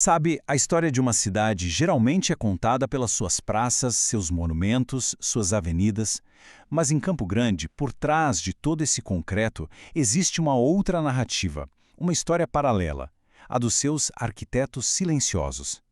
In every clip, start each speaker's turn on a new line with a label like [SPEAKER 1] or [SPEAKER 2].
[SPEAKER 1] Sabe, a história de uma cidade geralmente é contada pelas suas praças, seus monumentos, suas avenidas, mas em Campo Grande, por trás de todo esse concreto, existe uma outra narrativa, uma história paralela, a dos seus arquitetos silenciosos.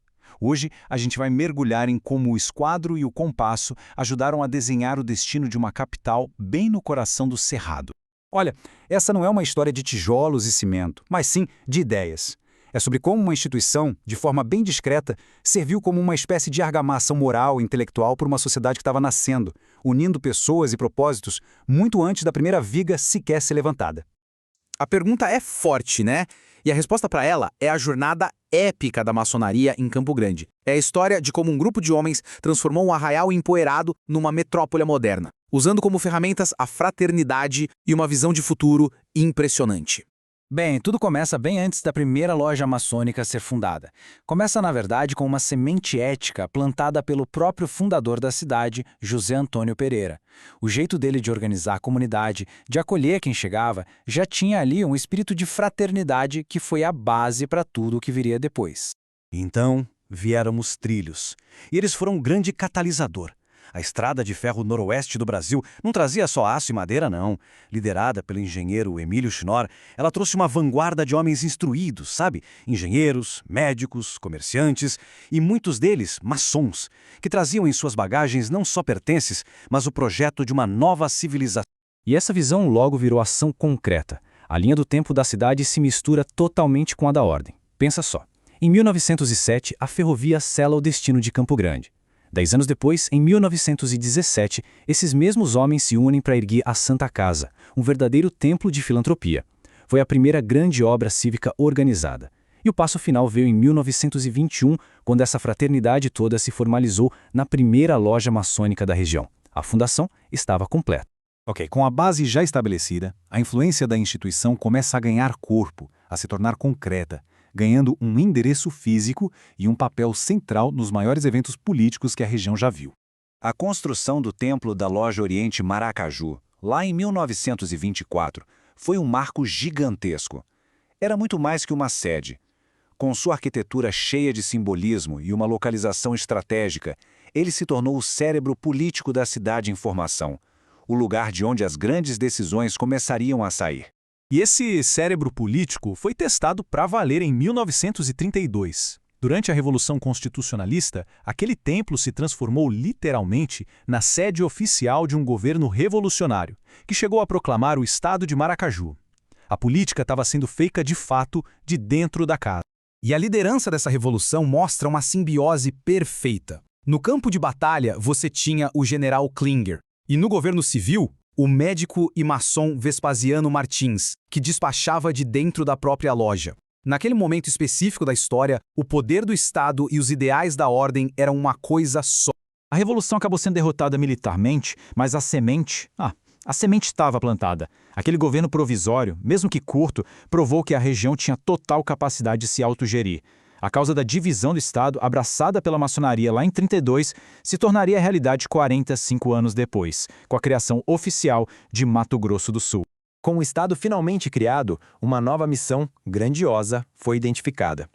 [SPEAKER 1] Hoje, a gente vai mergulhar em como o esquadro e o compasso ajudaram a desenhar o destino de uma capital bem no coração do Cerrado.
[SPEAKER 2] Olha, essa não é uma história de tijolos e cimento, mas sim de ideias. É sobre como uma instituição, de forma bem discreta, serviu como uma espécie de argamassa moral e intelectual para uma sociedade que estava nascendo, unindo pessoas e propósitos muito antes da primeira viga sequer ser levantada.
[SPEAKER 3] A pergunta é forte, né? E a resposta para ela é a jornada épica da maçonaria em Campo Grande. É a história de como um grupo de homens transformou um arraial empoeirado numa metrópole moderna, usando como ferramentas a fraternidade e uma visão de futuro impressionante.
[SPEAKER 4] Bem, tudo começa bem antes da primeira loja maçônica ser fundada. Começa, na verdade, com uma semente ética plantada pelo próprio fundador da cidade, José Antônio Pereira. O jeito dele de organizar a comunidade, de acolher quem chegava, já tinha ali um espírito de fraternidade que foi a base para tudo o que viria depois.
[SPEAKER 1] Então, vieram os trilhos, e eles foram um grande catalisador. A estrada de ferro noroeste do Brasil não trazia só aço e madeira, não. Liderada pelo engenheiro Emílio Chinor, ela trouxe uma vanguarda de homens instruídos, sabe? Engenheiros, médicos, comerciantes e muitos deles maçons, que traziam em suas bagagens não só pertences, mas o projeto de uma nova civilização.
[SPEAKER 4] E essa visão logo virou ação concreta. A linha do tempo da cidade se mistura totalmente com a da ordem. Pensa só. Em 1907, a ferrovia sela o destino de Campo Grande. 10 anos depois, em 1917, esses mesmos homens se unem para erguer a Santa Casa, um verdadeiro templo de filantropia. Foi a primeira grande obra cívica organizada. E o passo final veio em 1921, quando essa fraternidade toda se formalizou na primeira loja maçônica da região. A fundação estava completa.
[SPEAKER 1] Ok, com a base já estabelecida, a influência da instituição começa a ganhar corpo, a se tornar concreta, ganhando um endereço físico e um papel central nos maiores eventos políticos que a região já viu. A construção do Templo da Loja Oriente Maracaju, lá em 1924, foi um marco gigantesco. Era muito mais que uma sede. Com sua arquitetura cheia de simbolismo e uma localização estratégica, ele se tornou o cérebro político da cidade em formação, o lugar de onde as grandes decisões começariam a sair.
[SPEAKER 5] E esse cérebro político foi testado para valer em 1932. Durante a Revolução Constitucionalista, aquele templo se transformou literalmente na sede oficial de um governo revolucionário, que chegou a proclamar o Estado de Maracaju. A política estava sendo feita de fato de dentro da casa.
[SPEAKER 3] E a liderança dessa revolução mostra uma simbiose perfeita. No campo de batalha, você tinha o general Klinger, e no governo civil, o médico e maçom Vespasiano Martins, que despachava de dentro da própria loja. Naquele momento específico da história, o poder do Estado e os ideais da ordem eram uma coisa só.
[SPEAKER 4] A revolução acabou sendo derrotada militarmente, mas a semente estava plantada. Aquele governo provisório, mesmo que curto, provou que a região tinha total capacidade de se autogerir. A causa da divisão do Estado, abraçada pela maçonaria lá em 32, se tornaria realidade 45 anos depois, com a criação oficial de Mato Grosso do Sul.
[SPEAKER 6] Com o Estado finalmente criado, uma nova missão grandiosa foi identificada.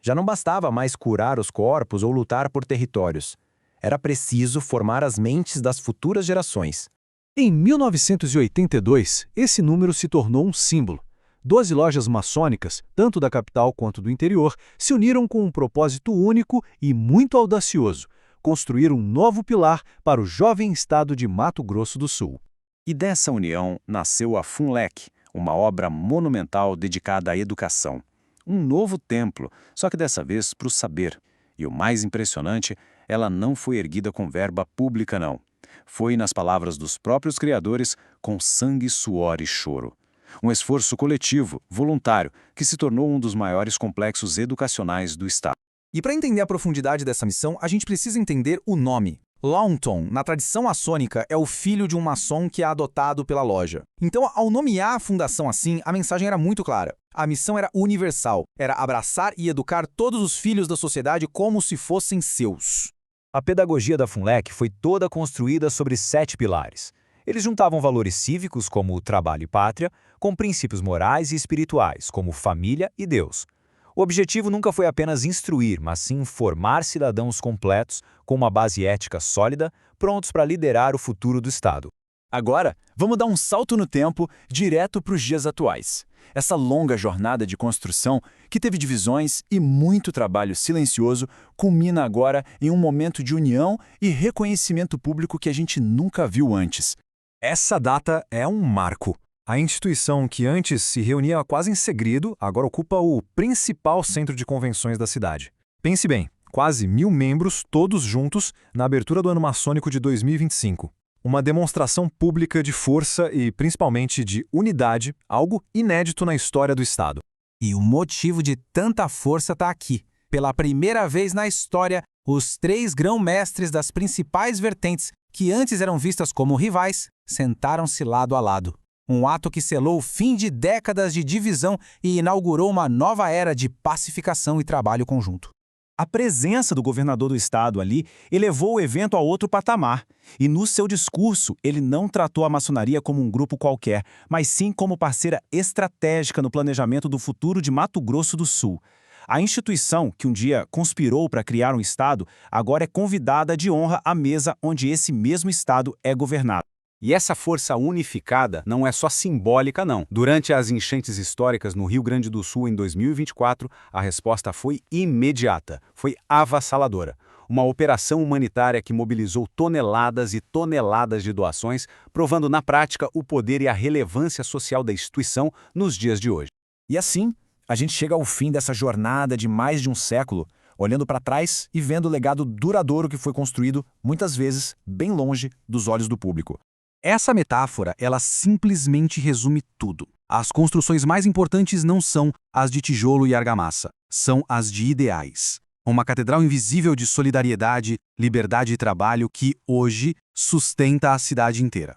[SPEAKER 6] Já não bastava mais curar os corpos ou lutar por territórios. Era preciso formar as mentes das futuras gerações.
[SPEAKER 5] Em 1982, esse número se tornou um símbolo. 12 lojas maçônicas, tanto da capital quanto do interior, se uniram com um propósito único e muito audacioso: construir um novo pilar para o jovem estado de Mato Grosso do Sul.
[SPEAKER 1] E dessa união nasceu a FUNLEC, uma obra monumental dedicada à educação. Um novo templo, só que dessa vez para o saber. E o mais impressionante, ela não foi erguida com verba pública, não. Foi, nas palavras dos próprios criadores, com sangue, suor e choro. Um esforço coletivo, voluntário, que se tornou um dos maiores complexos educacionais do Estado.
[SPEAKER 3] E para entender a profundidade dessa missão, a gente precisa entender o nome. Longton, na tradição maçônica, é o filho de um maçom que é adotado pela loja. Então, ao nomear a fundação assim, a mensagem era muito clara. A missão era universal, era abraçar e educar todos os filhos da sociedade como se fossem seus.
[SPEAKER 6] A pedagogia da FUNLEC foi toda construída sobre 7 pilares. Eles juntavam valores cívicos como trabalho e pátria, com princípios morais e espirituais, como família e Deus.
[SPEAKER 2] O objetivo nunca foi apenas instruir, mas sim formar cidadãos completos com uma base ética sólida, prontos para liderar o futuro do Estado.
[SPEAKER 5] Agora, vamos dar um salto no tempo direto para os dias atuais. Essa longa jornada de construção, que teve divisões e muito trabalho silencioso, culmina agora em um momento de união e reconhecimento público que a gente nunca viu antes.
[SPEAKER 3] Essa data é um marco. A instituição que antes se reunia quase em segredo, agora ocupa o principal centro de convenções da cidade. Pense bem, quase 1.000 membros, todos juntos, na abertura do ano maçônico de 2025. Uma demonstração pública de força e, principalmente, de unidade, algo inédito na história do Estado.
[SPEAKER 2] E o motivo de tanta força está aqui. Pela primeira vez na história, os 3 grão-mestres das principais vertentes, que antes eram vistas como rivais, sentaram-se lado a lado. Um ato que selou o fim de décadas de divisão e inaugurou uma nova era de pacificação e trabalho conjunto.
[SPEAKER 5] A presença do governador do estado ali elevou o evento a outro patamar. E no seu discurso, ele não tratou a maçonaria como um grupo qualquer, mas sim como parceira estratégica no planejamento do futuro de Mato Grosso do Sul. A instituição, que um dia conspirou para criar um estado, agora é convidada de honra à mesa onde esse mesmo estado é governado.
[SPEAKER 2] E essa força unificada não é só simbólica, não. Durante as enchentes históricas no Rio Grande do Sul em 2024, a resposta foi imediata, foi avassaladora. Uma operação humanitária que mobilizou toneladas e toneladas de doações, provando na prática o poder e a relevância social da instituição nos dias de hoje.
[SPEAKER 5] E assim, a gente chega ao fim dessa jornada de mais de um século, olhando para trás e vendo o legado duradouro que foi construído, muitas vezes, bem longe dos olhos do público.
[SPEAKER 3] Essa metáfora, ela simplesmente resume tudo. As construções mais importantes não são as de tijolo e argamassa, são as de ideais. Uma catedral invisível de solidariedade, liberdade e trabalho que, hoje, sustenta a cidade inteira.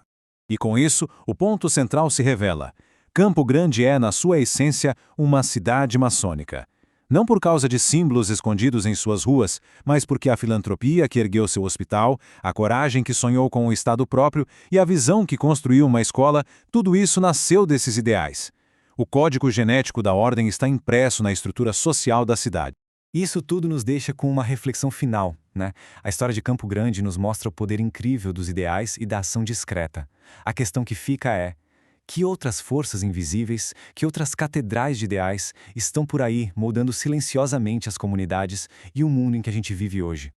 [SPEAKER 1] E com isso, o ponto central se revela. Campo Grande é, na sua essência, uma cidade maçônica. Não por causa de símbolos escondidos em suas ruas, mas porque a filantropia que ergueu seu hospital, a coragem que sonhou com um Estado próprio e a visão que construiu uma escola, tudo isso nasceu desses ideais. O código genético da ordem está impresso na estrutura social da cidade.
[SPEAKER 4] Isso tudo nos deixa com uma reflexão final, né? A história de Campo Grande nos mostra o poder incrível dos ideais e da ação discreta. A questão que fica é: que outras forças invisíveis, que outras catedrais de ideais estão por aí moldando silenciosamente as comunidades e o mundo em que a gente vive hoje?